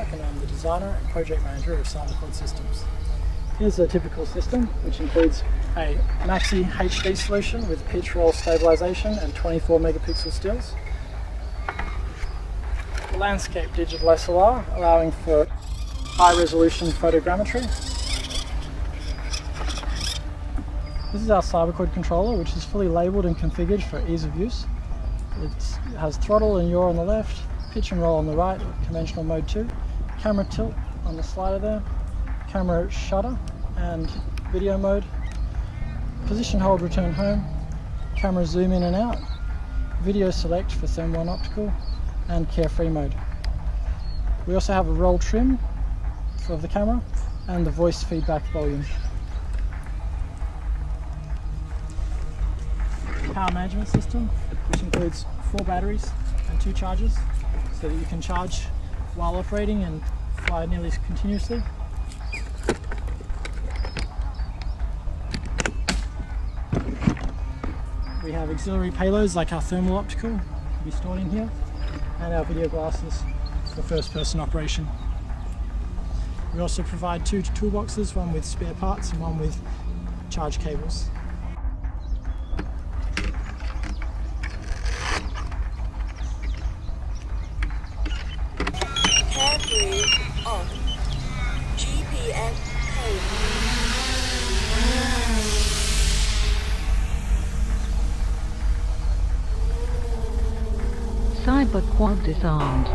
Jack and I'm the designer and project manager of CyberQuad Systems. Here's a typical system, which includes a Maxi HD solution with pitch roll stabilization and 24 megapixel stills. A landscape digital SLR allowing for high resolution photogrammetry. This is our CyberQuad controller, which is fully labelled and configured for ease of use. It has throttle and yaw on the left, pitch and roll on the right, conventional mode 2, camera tilt on the slider there, camera shutter and video mode, position hold return home, camera zoom in and out, video select for thermal and optical, and carefree mode. We also have a roll trim of the camera and the voice feedback volume. Power management system, which includes 4 batteries and 2 chargers, so that you can charge while operating and fly nearly continuously. We have auxiliary payloads like our thermal optical can be stored in here, and our video glasses for first person operation. We also provide 2 toolboxes, one with spare parts and one with charge cables. Carefree on. GPS code. CyberQuad disarmed.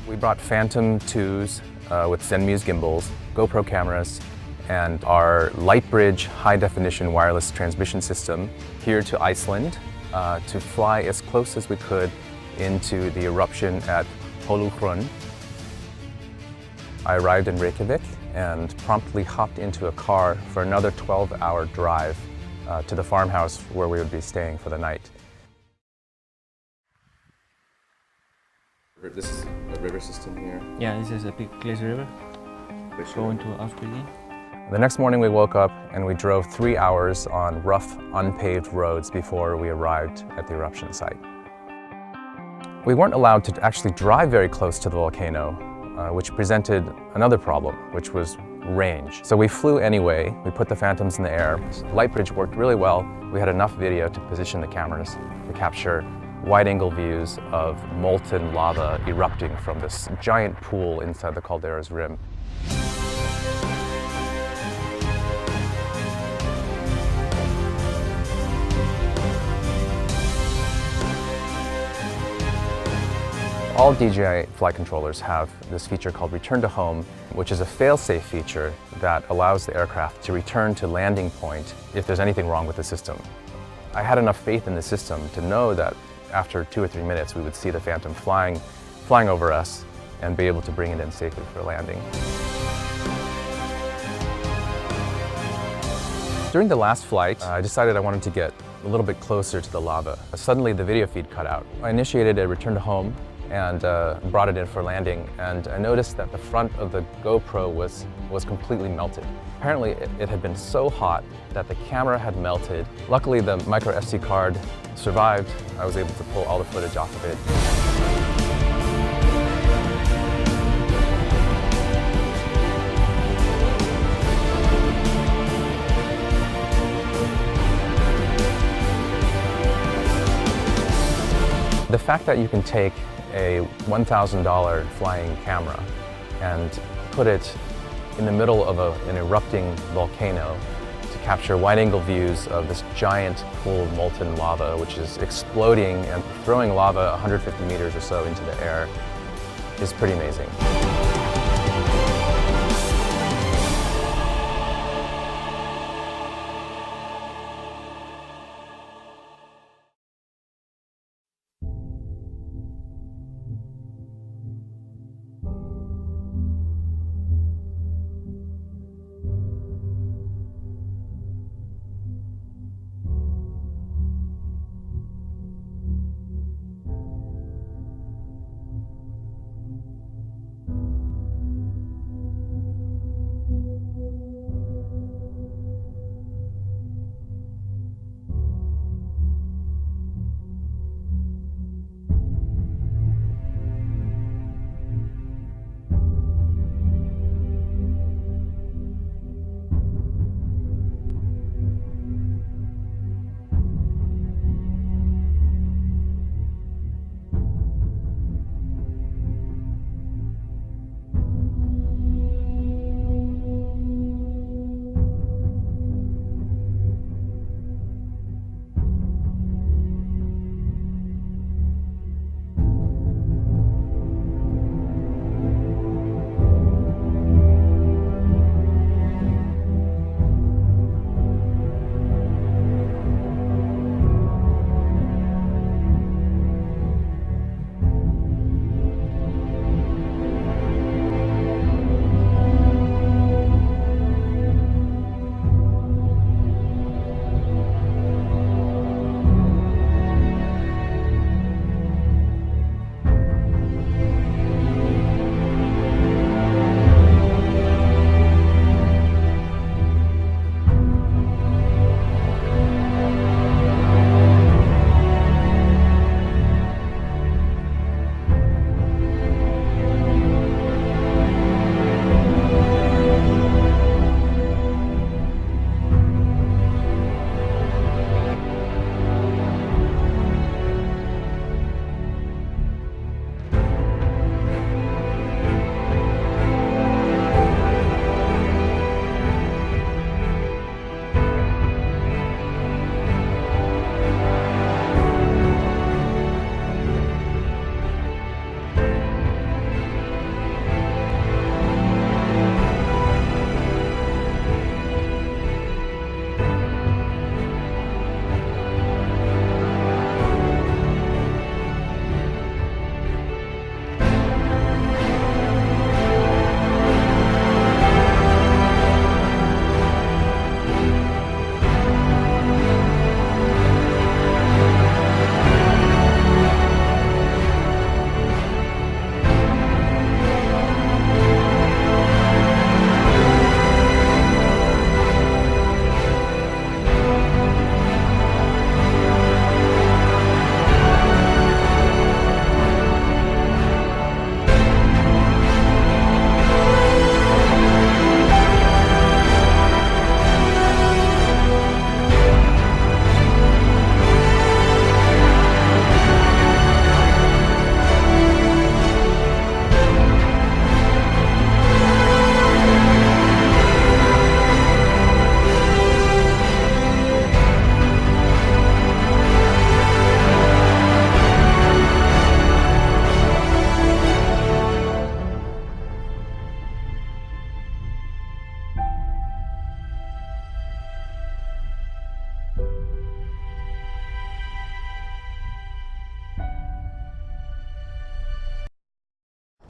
We brought Phantom 2s with Zenmuse gimbals, GoPro cameras, and our Lightbridge high-definition wireless transmission system here to Iceland to fly as close as we could into the eruption at Holuhraun. I arrived in Reykjavik and promptly hopped into a car for another 12-hour drive to the farmhouse where we would be staying for the night. This is a river system here. Yeah, this is a big glacier river going to Australia. The next morning we woke up and we drove 3 hours on rough, unpaved roads before we arrived at the eruption site. We weren't allowed to actually drive very close to the volcano, which presented another problem, which was range. So we flew anyway, we put the Phantoms in the air. Lightbridge worked really well. We had enough video to position the cameras to capture wide-angle views of molten lava erupting from this giant pool inside the caldera's rim. All DJI flight controllers have this feature called Return to Home, which is a fail-safe feature that allows the aircraft to return to landing point if there's anything wrong with the system. I had enough faith in the system to know that after 2 or 3 minutes we would see the Phantom flying over us and be able to bring it in safely for landing. During the last flight, I decided I wanted to get a little bit closer to the lava. Suddenly the video feed cut out. I initiated a return to home and brought it in for landing, and I noticed that the front of the GoPro was completely melted. Apparently it had been so hot that the camera had melted. Luckily the micro SD card survived. I was able to pull all the footage off of it. The fact that you can take a $1,000 flying camera and put it in the middle of an erupting volcano to capture wide-angle views of this giant pool of molten lava which is exploding and throwing lava 150 meters or so into the air is pretty amazing.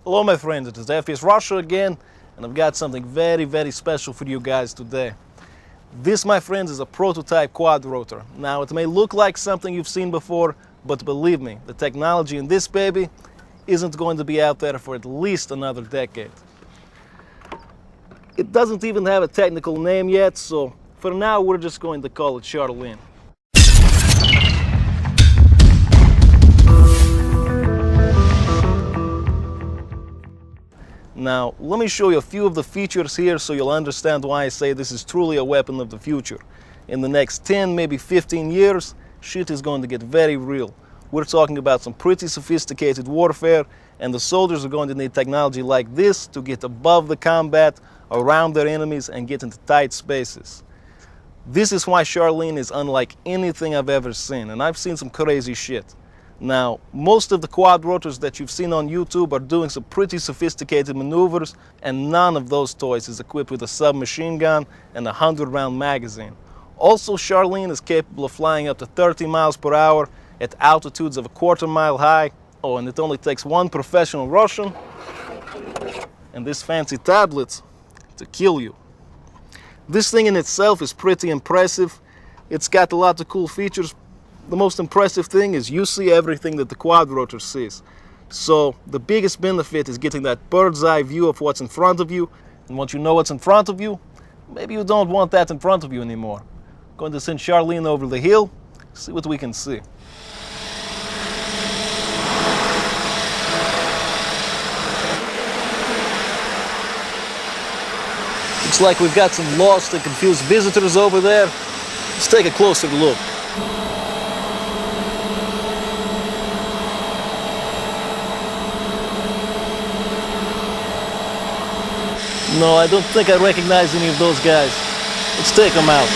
Hello my friends, it is FPS Russia again, and I've got something very, very special for you guys today. This, my friends, is a prototype quad rotor. Now, it may look like something you've seen before, but believe me, the technology in this baby isn't going to be out there for at least another decade. It doesn't even have a technical name yet, so for now we're just going to call it Charlene. Now, let me show you a few of the features here so you'll understand why I say this is truly a weapon of the future. In the next 10, maybe 15 years, shit is going to get very real. We're talking about some pretty sophisticated warfare, and the soldiers are going to need technology like this to get above the combat, around their enemies, and get into tight spaces. This is why Charlene is unlike anything I've ever seen, and I've seen some crazy shit. Now, most of the quad rotors that you've seen on YouTube are doing some pretty sophisticated maneuvers, and none of those toys is equipped with a submachine gun and a 100-round magazine. Also, Charlene is capable of flying up to 30 miles per hour at altitudes of a quarter-mile high. Oh, and it only takes one professional Russian and this fancy tablet to kill you. This thing in itself is pretty impressive. It's got a lot of cool features. The most impressive thing is you see everything that the quad rotor sees. So the biggest benefit is getting that bird's eye view of what's in front of you. And once you know what's in front of you, maybe you don't want that in front of you anymore. I'm going to send Charlene over the hill, see what we can see. Looks like we've got some lost and confused visitors over there. Let's take a closer look. No, I don't think I recognize any of those guys. Let's take them out.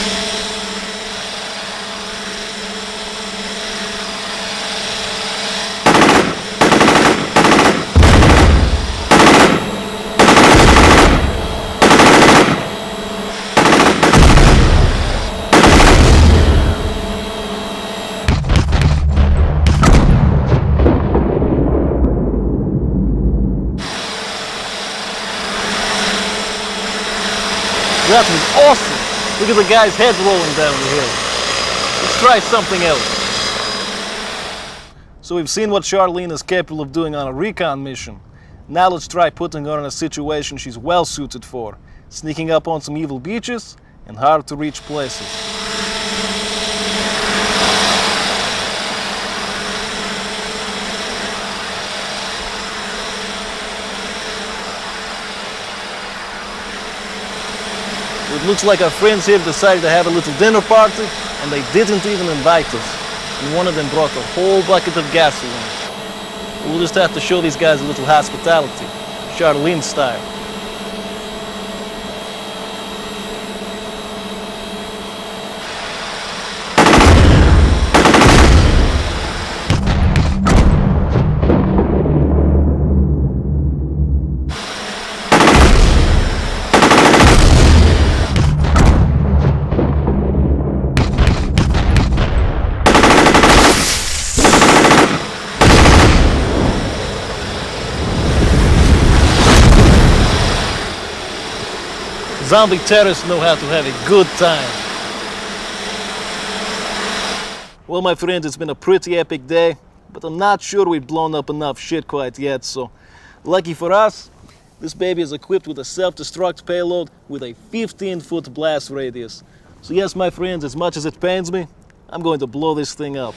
That was awesome! Look at the guy's head rolling down the hill. Let's try something else. So we've seen what Charlene is capable of doing on a recon mission. Now let's try putting her in a situation she's well suited for. Sneaking up on some evil beaches and hard to reach places. It looks like our friends here decided to have a little dinner party, and they didn't even invite us. And one of them brought a whole bucket of gasoline. We'll just have to show these guys a little hospitality, Charlene style. Zombie terrorists know how to have a good time. Well, my friends, it's been a pretty epic day, but I'm not sure we've blown up enough shit quite yet, so lucky for us, this baby is equipped with a self-destruct payload with a 15-foot blast radius. So yes, my friends, as much as it pains me, I'm going to blow this thing up.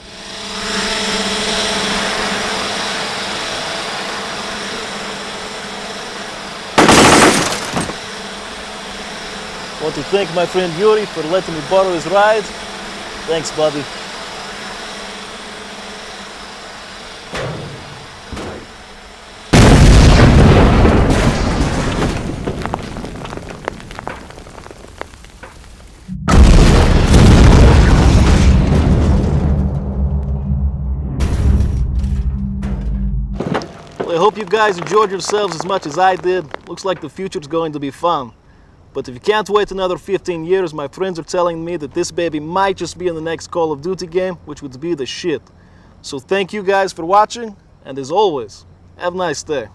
I want to thank my friend Yuri for letting me borrow his ride. Thanks, buddy. Well, I hope you guys enjoyed yourselves as much as I did. Looks like the future's going to be fun. But if you can't wait another 15 years, my friends are telling me that this baby might just be in the next Call of Duty game, which would be the shit. So thank you guys for watching, and as always, have a nice day.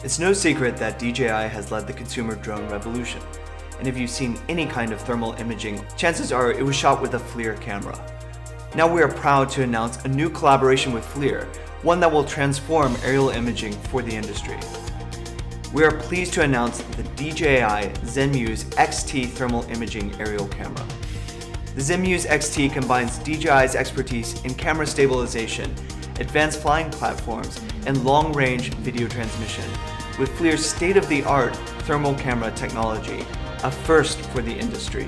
It's no secret that DJI has led the consumer drone revolution, and if you've seen any kind of thermal imaging, chances are it was shot with a FLIR camera. Now we are proud to announce a new collaboration with FLIR, one that will transform aerial imaging for the industry. We are pleased to announce the DJI ZenMuse XT thermal imaging aerial camera. The ZenMuse XT combines DJI's expertise in camera stabilization, advanced flying platforms, and long-range video transmission with FLIR's state-of-the-art thermal camera technology, a first for the industry.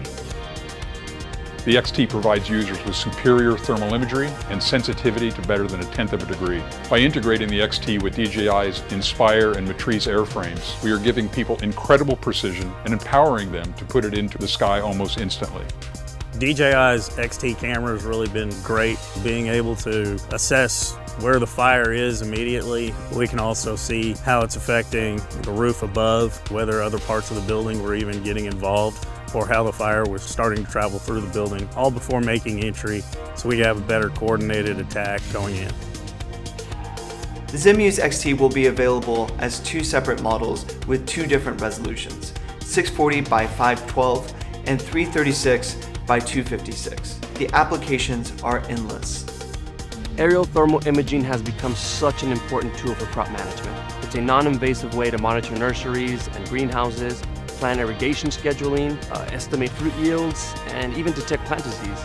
The XT provides users with superior thermal imagery and sensitivity to better than 1/10 of a degree. By integrating the XT with DJI's Inspire and Matrice airframes, we are giving people incredible precision and empowering them to put it into the sky almost instantly. DJI's XT camera has really been great, being able to assess where the fire is immediately. We can also see how it's affecting the roof above, whether other parts of the building were even getting involved, or how the fire was starting to travel through the building, all before making entry, so we have a better coordinated attack going in. The ZenMuse XT will be available as 2 separate models with 2 different resolutions, 640 by 512 and 336 by 256. The applications are endless. Aerial thermal imaging has become such an important tool for crop management. It's a non-invasive way to monitor nurseries and greenhouses, plan irrigation scheduling, estimate fruit yields, and even detect plant disease.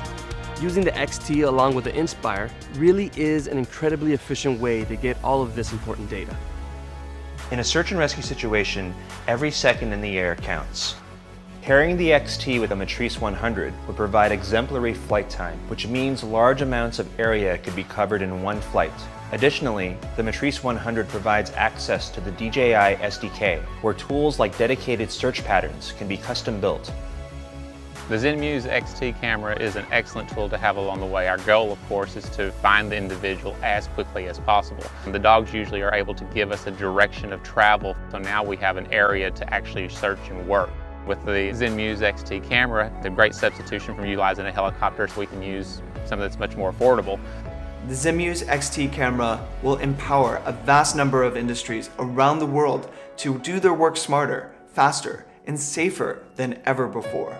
Using the XT along with the Inspire really is an incredibly efficient way to get all of this important data. In a search and rescue situation, every second in the air counts. Carrying the XT with a Matrice 100 would provide exemplary flight time, which means large amounts of area could be covered in one flight. Additionally, the Matrice 100 provides access to the DJI SDK, where tools like dedicated search patterns can be custom built. The ZenMuse XT camera is an excellent tool to have along the way. Our goal, of course, is to find the individual as quickly as possible. The dogs usually are able to give us a direction of travel, so now we have an area to actually search and work. With the ZenMuse XT camera, the great substitution from utilizing a helicopter, so we can use something that's much more affordable. The ZenMuse XT camera will empower a vast number of industries around the world to do their work smarter, faster, and safer than ever before.